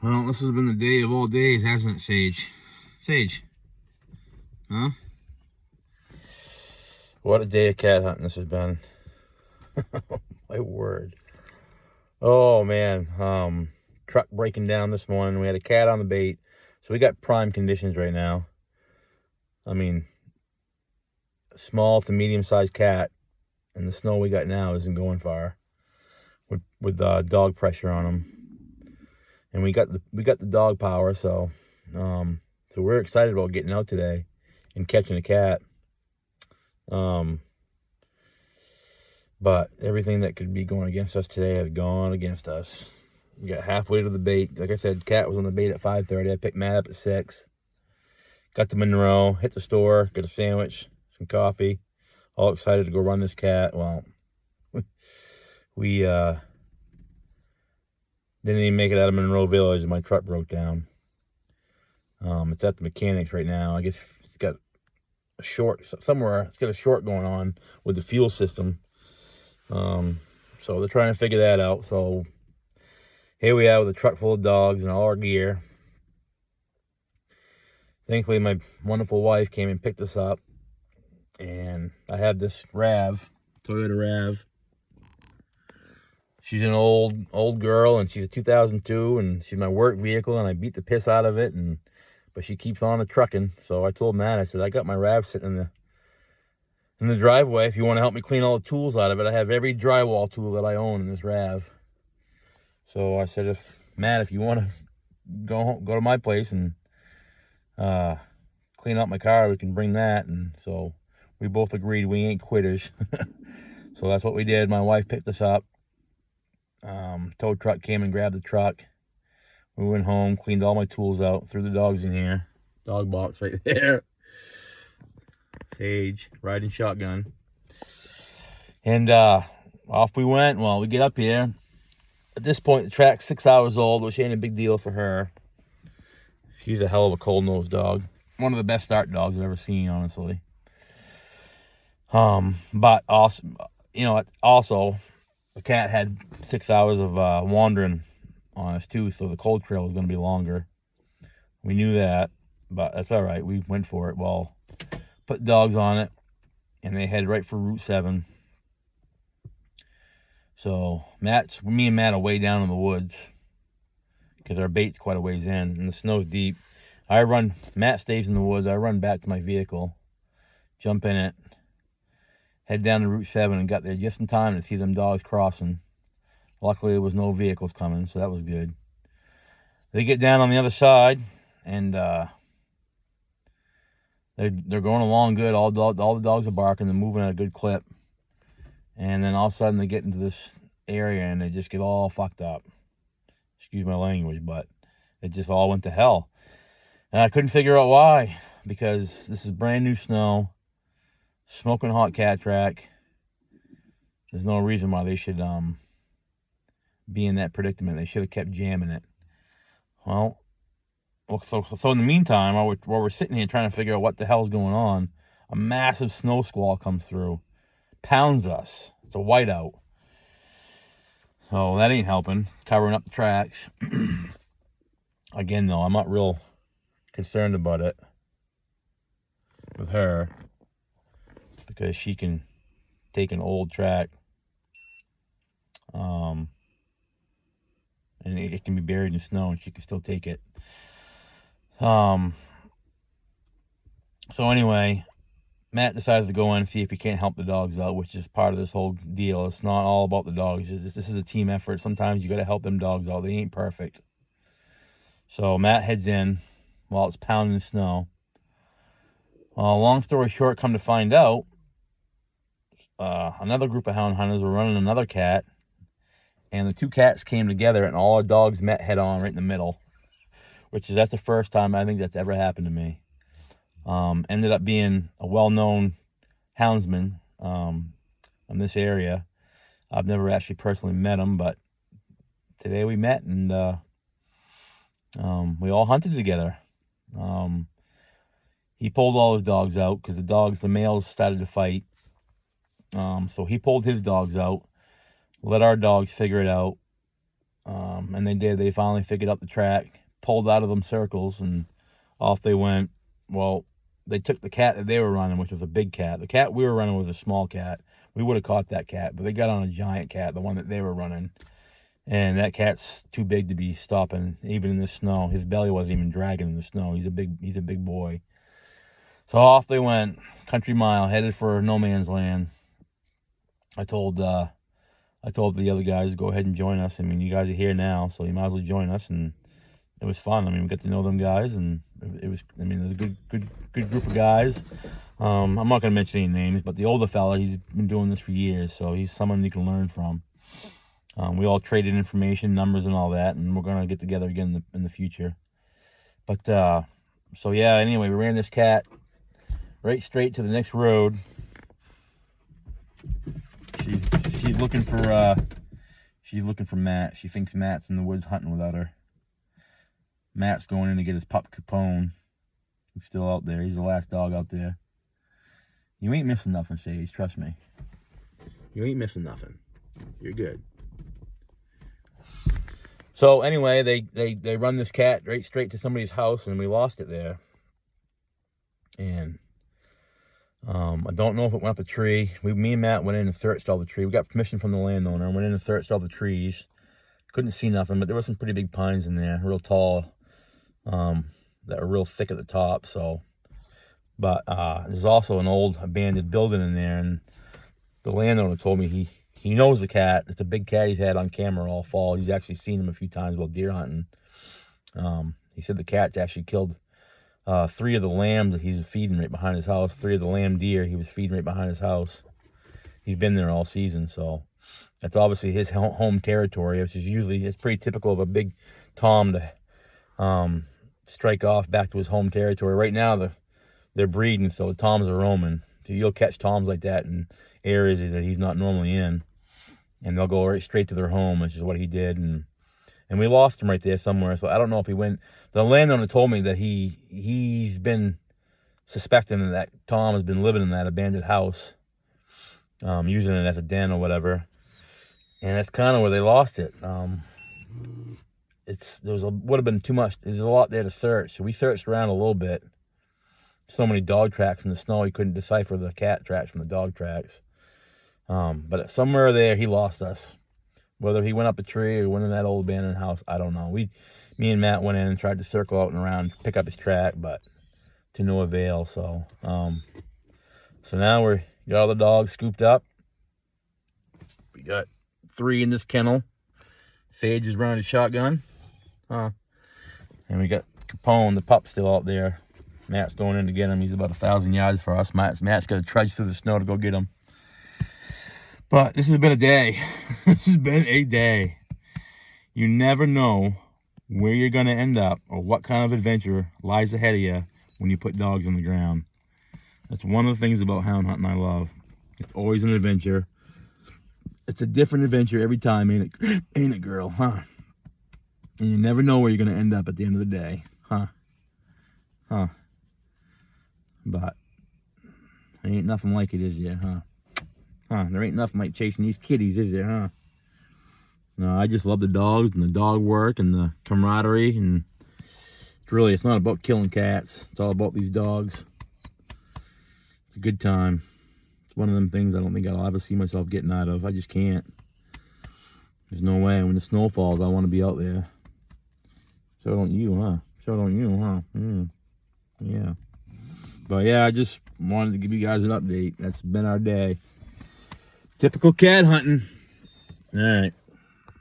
Well, this has been the day of all days, hasn't it, Sage? Sage? Huh? What a day of cat hunting this has been. My word. Oh, man. Truck breaking down this morning. We had a cat on the bait. So we got prime conditions right now. I mean, small to medium-sized cat. And the snow we got now isn't going far. With dog pressure on them. And we got the dog power, so we're excited about getting out today and catching a cat. But everything that could be going against us today has gone against us. We got halfway to the bait. Like I said, cat was on the bait at 5:30. I picked Matt up at 6. Got to Monroe, hit the store, got a sandwich, some coffee. All excited to go run this cat. Well, we didn't even make it out of Monroe Village, and my truck broke down. It's at the mechanics right now. I guess it's got a short somewhere. It's got a short going on with the fuel system. So they're trying to figure that out. So here we are with a truck full of dogs and all our gear. Thankfully, my wonderful wife came and picked us up, and I have this Toyota RAV. She's an old girl, and she's a 2002, and she's my work vehicle, and I beat the piss out of it, but she keeps on the trucking. So I told Matt, I said, I got my RAV sitting in the driveway. If you want to help me clean all the tools out of it, I have every drywall tool that I own in this RAV. So I said, Matt, if you want to go to my place and clean out my car, we can bring that. And so we both agreed we ain't quitters. So that's what we did. My wife picked us up. Tow truck came and grabbed the truck. We went home, cleaned all my tools out, threw the dogs in here. Dog box right there. Sage, riding shotgun. And off we went. Well, we get up here. At this point, the track's 6 hours old, which ain't a big deal for her. She's a hell of a cold-nosed dog. One of the best start dogs I've ever seen, honestly. But also, the cat had 6 hours of wandering on us too, so the cold trail was going to be longer. We knew that, but that's all right. We went for it. Well, put dogs on it, and they head right for Route 7. So me and Matt are way down in the woods because our bait's quite a ways in, and the snow's deep. Matt stays in the woods. I run back to my vehicle, jump in it, head down to Route 7, and got there just in time to see them dogs crossing. Luckily, there was no vehicles coming, so that was good. They get down on the other side, and they're going along good. All the dogs are barking. They're moving at a good clip. And then all of a sudden, they get into this area, and they just get all fucked up. Excuse my language, but it just all went to hell. And I couldn't figure out why, because this is brand new snow, smoking hot cat track. There's no reason why they should be in that predicament. They should have kept jamming it. Well, so in the meantime, while we're sitting here trying to figure out what the hell's going on, a massive snow squall comes through, pounds us. It's a whiteout. So that ain't helping, covering up the tracks. Again, though, I'm not real concerned about it with her, because she can take an old track, and it can be buried in snow, and she can still take it. So anyway, Matt decided to go in and see if he can't help the dogs out, which is part of this whole deal. It's not all about the dogs. This is a team effort. Sometimes you got to help them dogs out. They ain't perfect. So Matt heads in while it's pounding snow. Well, long story short, come to find out, another group of hound hunters were running another cat, and the two cats came together, and all our dogs met head on right in the middle, that's the first time I think that's ever happened to me. Ended up being a well-known houndsman in this area. I've never actually personally met him, but today we met, and we all hunted together. He pulled all his dogs out because the males started to fight. So he pulled his dogs out, let our dogs figure it out. And they did. They finally figured out the track, pulled out of them circles, and off they went. Well, they took the cat that they were running, which was a big cat. The cat we were running was a small cat. We would have caught that cat, but they got on a giant cat, the one that they were running. And that cat's too big to be stopping, even in the snow. His belly wasn't even dragging in the snow. He's a big boy. So off they went, country mile, headed for no man's land. I told the other guys to go ahead and join us. I mean, you guys are here now, so you might as well join us. And it was fun. I mean, we got to know them guys, and it was a good group of guys. I'm not going to mention any names, but the older fella, he's been doing this for years, so he's someone you can learn from. We all traded information, numbers, and all that, and we're going to get together again in the future. But, so yeah, anyway, we ran this cat right straight to the next road. She's looking for Matt. She thinks Matt's in the woods hunting without her. Matt's going in to get his pup Capone. He's still out there. He's the last dog out there. You ain't missing nothing, Sage. Trust me. You ain't missing nothing. You're good. So anyway, they run this cat right straight to somebody's house, and we lost it there. And I don't know if it went up a tree. Me and Matt went in and searched all the trees. We got permission from the landowner. Went in and searched all the trees. Couldn't see nothing, but there were some pretty big pines in there, real tall, that were real thick at the top. So, but there's also an old abandoned building in there, and the landowner told me he knows the cat. It's a big cat he's had on camera all fall. He's actually seen him a few times while deer hunting. He said the cat's actually killed 3 of the lambs that he's feeding right behind his house. 3 of the lamb deer he was feeding right behind his house. He's been there all season, so that's obviously his home territory, which is it's pretty typical of a big tom to strike off back to his home territory. Right now, they're breeding, so the toms are roaming. So you'll catch toms like that in areas that he's not normally in, and they'll go right straight to their home, which is what he did. And we lost him right there somewhere. So I don't know if he went. The landowner told me that he's been suspecting that Tom has been living in that abandoned house, using it as a den or whatever. And that's kind of where they lost it. Would have been too much. There's a lot there to search. So we searched around a little bit. So many dog tracks in the snow, he couldn't decipher the cat tracks from the dog tracks. But somewhere there, he lost us. Whether he went up a tree or went in that old abandoned house, I don't know. Me and Matt went in and tried to circle out and around, pick up his track, but to no avail. So, so now we got all the dogs scooped up. We got 3 in this kennel. Sage is running a shotgun. And we got Capone, the pup, still out there. Matt's going in to get him. He's about 1,000 yards for us. Matt's got to trudge through the snow to go get him. But this has been a day. This has been a day. You never know where you're going to end up or what kind of adventure lies ahead of you when you put dogs on the ground. That's one of the things about hound hunting I love. It's always an adventure. It's a different adventure every time, ain't it, girl, huh? And you never know where you're going to end up at the end of the day, huh? But there ain't nothing like it, is there, huh? There ain't nothing like chasing these kitties, is there, huh? No, I just love the dogs and the dog work and the camaraderie, and it's not about killing cats. It's all about these dogs. It's a good time. It's one of them things I don't think I'll ever see myself getting out of. I just can't. There's no way. When the snow falls, I want to be out there. So don't you, huh? So don't you, huh? Yeah. But yeah, I just wanted to give you guys an update. That's been our day. Typical cat hunting. All right.